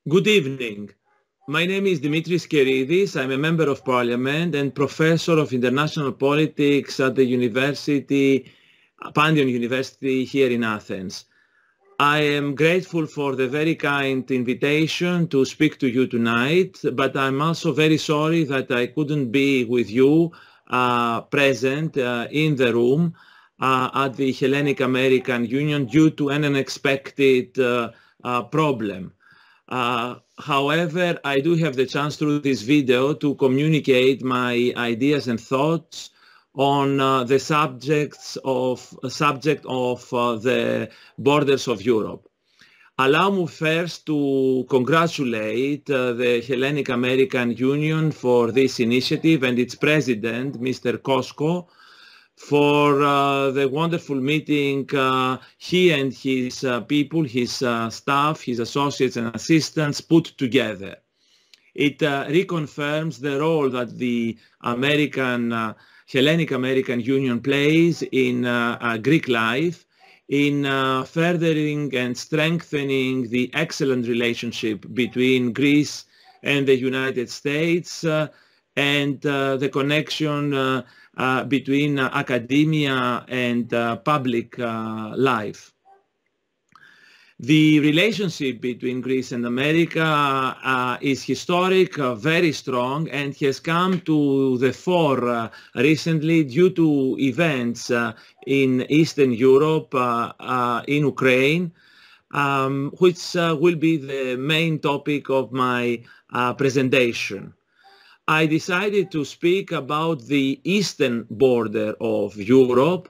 Good evening. My name is Δημήτρης Καιρίδης. I'm a member of parliament and professor of international politics at the Πάντειο University here in Athens. I am grateful for the very kind invitation to speak to you tonight, but I'm also very sorry that I couldn't be with you present in the room at the Hellenic American Union due to an unexpected problem. However, I do have the chance through this video to communicate my ideas and thoughts on the subject of the borders of Europe. Allow me first to congratulate the Hellenic American Union for this initiative and its president, Mr. Kosko, for the wonderful meeting he and his people, his staff, his associates and assistants put together. It reconfirms the role that the Hellenic American Union plays in Greek life, in furthering and strengthening the excellent relationship between Greece and the United States and the connection between academia and public life. The relationship between Greece and America is historic, very strong, and has come to the fore recently due to events in Eastern Europe, in Ukraine, which will be the main topic of my presentation. I decided to speak about the eastern border of Europe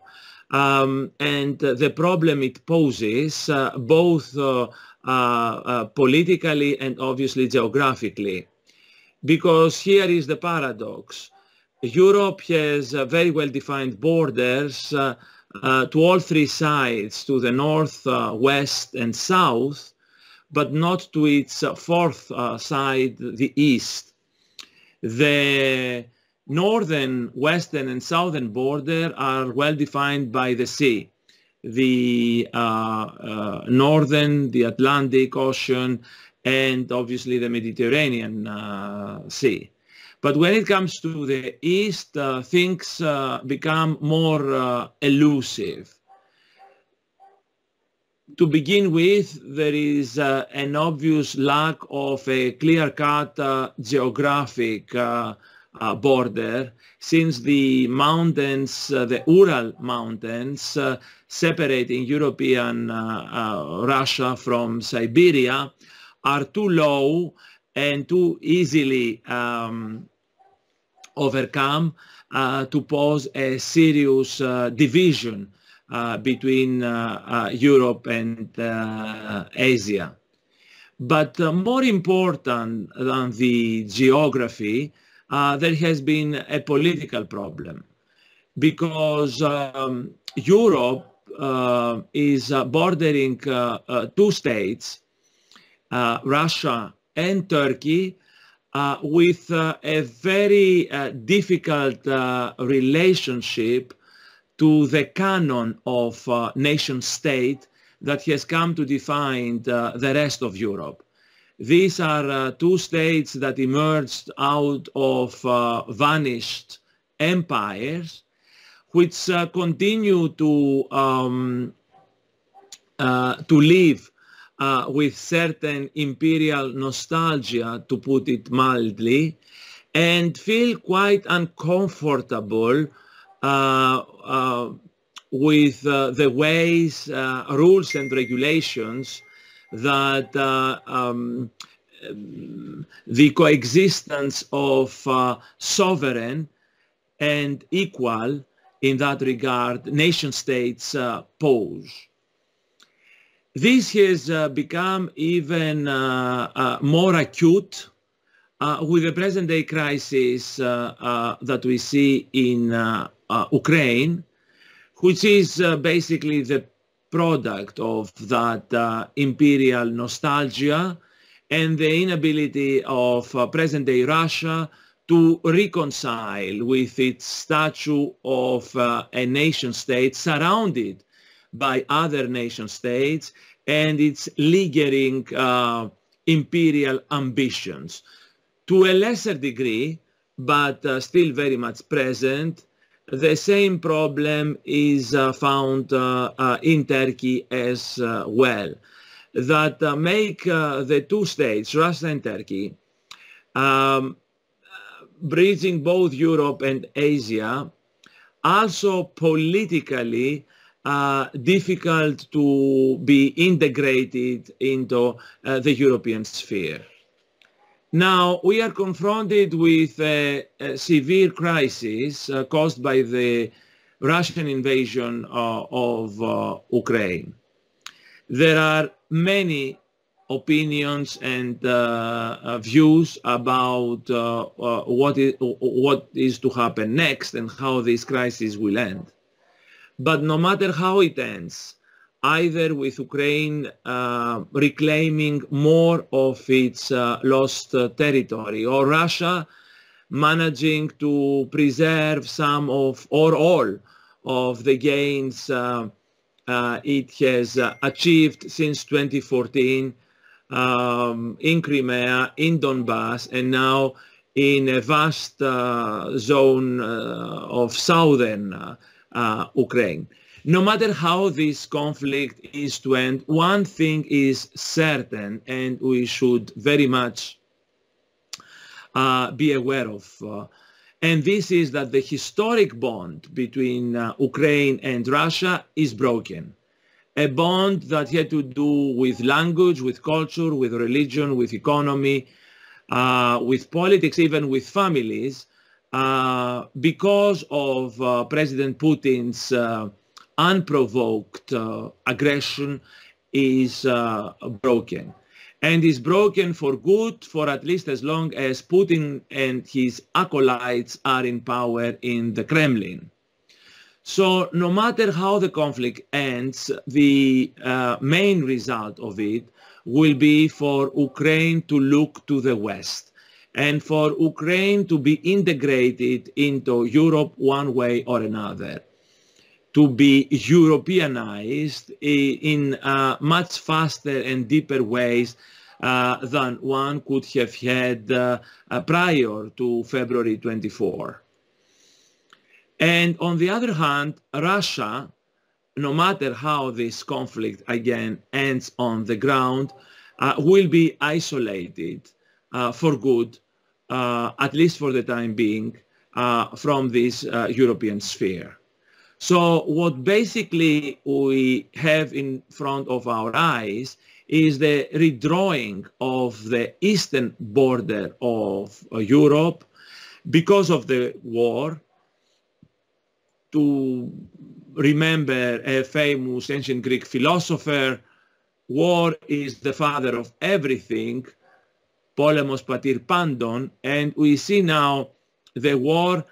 and the problem it poses, both politically and obviously geographically. Because here is the paradox. Europe has very well-defined borders to all three sides, to the north, west, and south, but not to its fourth side, the east. The northern, western, and southern border are well defined by the sea. The northern, the Atlantic Ocean, and obviously the Mediterranean Sea. But when it comes to the east, things become more elusive. To begin with, there is an obvious lack of a clear-cut geographic border, since the mountains, the Ural Mountains, separating European Russia from Siberia, are too low and too easily overcome to pose a serious division between Europe and Asia. But more important than the geography, there has been a political problem, because Europe is bordering two states, Russia and Turkey, with a very difficult relationship to the canon of nation state that has come to define the rest of Europe. These are two states that emerged out of vanished empires, which continue to live with certain imperial nostalgia, to put it mildly, and feel quite uncomfortable with the ways, rules and regulations that the coexistence of sovereign and equal, in that regard, nation states pose. This has become even more acute with the present-day crisis that we see in Ukraine, which is basically the product of that imperial nostalgia and the inability of present-day Russia to reconcile with its statue of a nation state surrounded by other nation states and its lingering imperial ambitions. To a lesser degree, but still very much present, the same problem is found in Turkey as well, that make the two states, Russia and Turkey, bridging both Europe and Asia, also politically difficult to be integrated into the European sphere. Now, we are confronted with a severe crisis caused by the Russian invasion of Ukraine. There are many opinions and views about what is to happen next and how this crisis will end. But no matter how it ends, either with Ukraine reclaiming more of its lost territory, or Russia managing to preserve some of or all of the gains it has achieved since 2014 in Crimea, in Donbass, and now in a vast zone of southern Ukraine. No matter how this conflict is to end, one thing is certain, and we should very much be aware of, and this is that the historic bond between Ukraine and Russia is broken. A bond that had to do with language, with culture, with religion, with economy, with politics, even with families, because of President Putin's unprovoked aggression is broken. And is broken for good for at least as long as Putin and his acolytes are in power in the Kremlin. So no matter how the conflict ends, the main result of it will be for Ukraine to look to the West and for Ukraine to be integrated into Europe one way or another, to be Europeanized in much faster and deeper ways than one could have had prior to February 24. And on the other hand, Russia, no matter how this conflict again ends on the ground, will be isolated for good, at least for the time being, from this European sphere. So what basically we have in front of our eyes is the redrawing of the eastern border of Europe because of the war. To remember a famous ancient Greek philosopher, war is the father of everything, polemos patir pandon, and we see now the war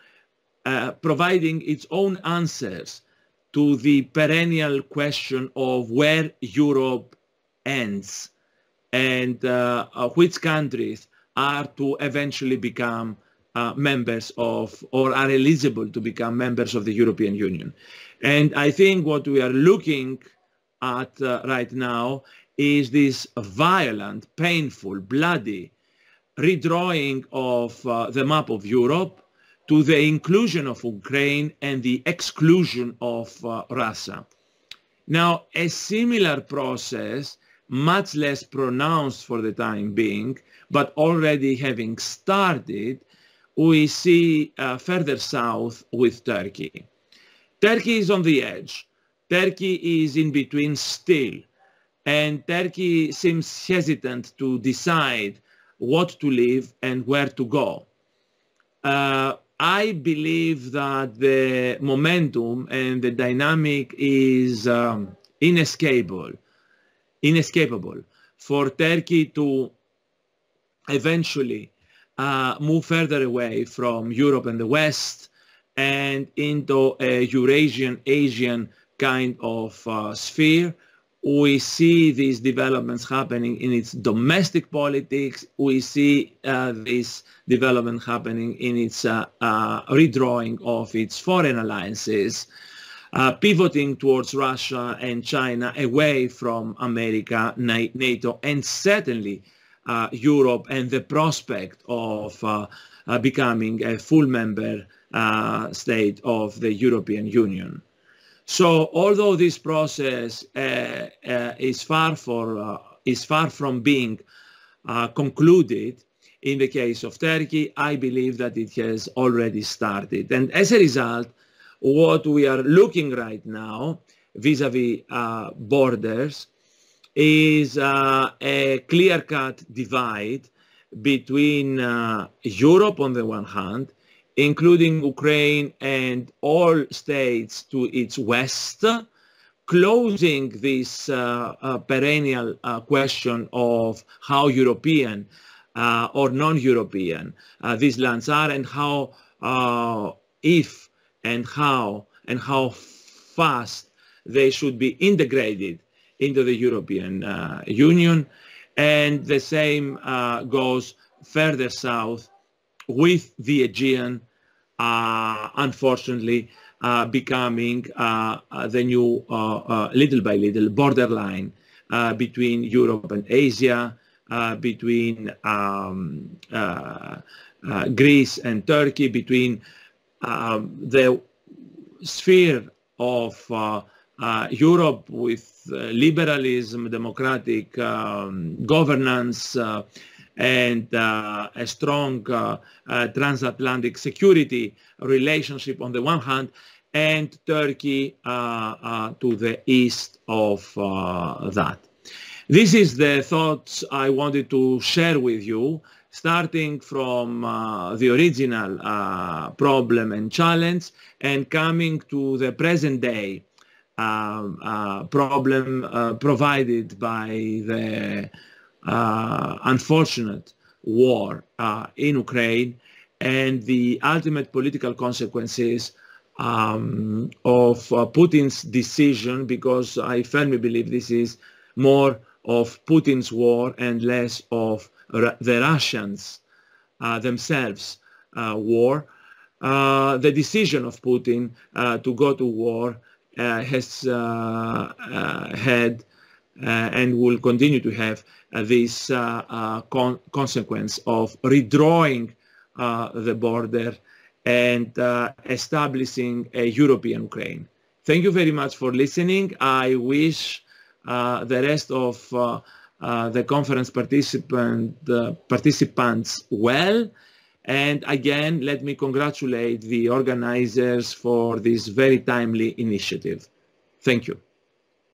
providing its own answers to the perennial question of where Europe ends and which countries are to eventually become members of, or are eligible to become members of the European Union. And I think what we are looking at right now is this violent, painful, bloody redrawing of the map of Europe to the inclusion of Ukraine and the exclusion of Russia. Now, a similar process, much less pronounced for the time being, but already having started, we see further south with Turkey. Turkey is on the edge. Turkey is in between still. And Turkey seems hesitant to decide what to leave and where to go. I believe that the momentum and the dynamic is inescapable for Turkey to eventually move further away from Europe and the West and into a Eurasian, Asian kind of sphere. We see these developments happening in its domestic politics. We see this development happening in its redrawing of its foreign alliances, pivoting towards Russia and China away from America, NATO, and certainly Europe and the prospect of becoming a full member state of the European Union. So although this process is far from being concluded in the case of Turkey, I believe that it has already started. And as a result, what we are looking right now vis-à-vis borders is a clear-cut divide between Europe on the one hand, including Ukraine and all states to its west, closing this perennial question of how European or non-European these lands are, and how, if and how fast they should be integrated into the European Union. And the same goes further south with the Aegean, unfortunately, becoming the new, little by little, borderline between Europe and Asia, between Greece and Turkey, between the sphere of Europe with liberalism, democratic governance, and a strong transatlantic security relationship on the one hand, and Turkey to the east of that. This is the thoughts I wanted to share with you, starting from the original problem and challenge, and coming to the present day problem provided by the unfortunate war in Ukraine and the ultimate political consequences of Putin's decision, because I firmly believe this is more of Putin's war and less of the Russians themselves war. The decision of Putin to go to war has had and will continue to have this consequence of redrawing the border and establishing a European Ukraine. Thank you very much for listening. I wish the rest of the conference participants well. And again, let me congratulate the organizers for this very timely initiative. Thank you.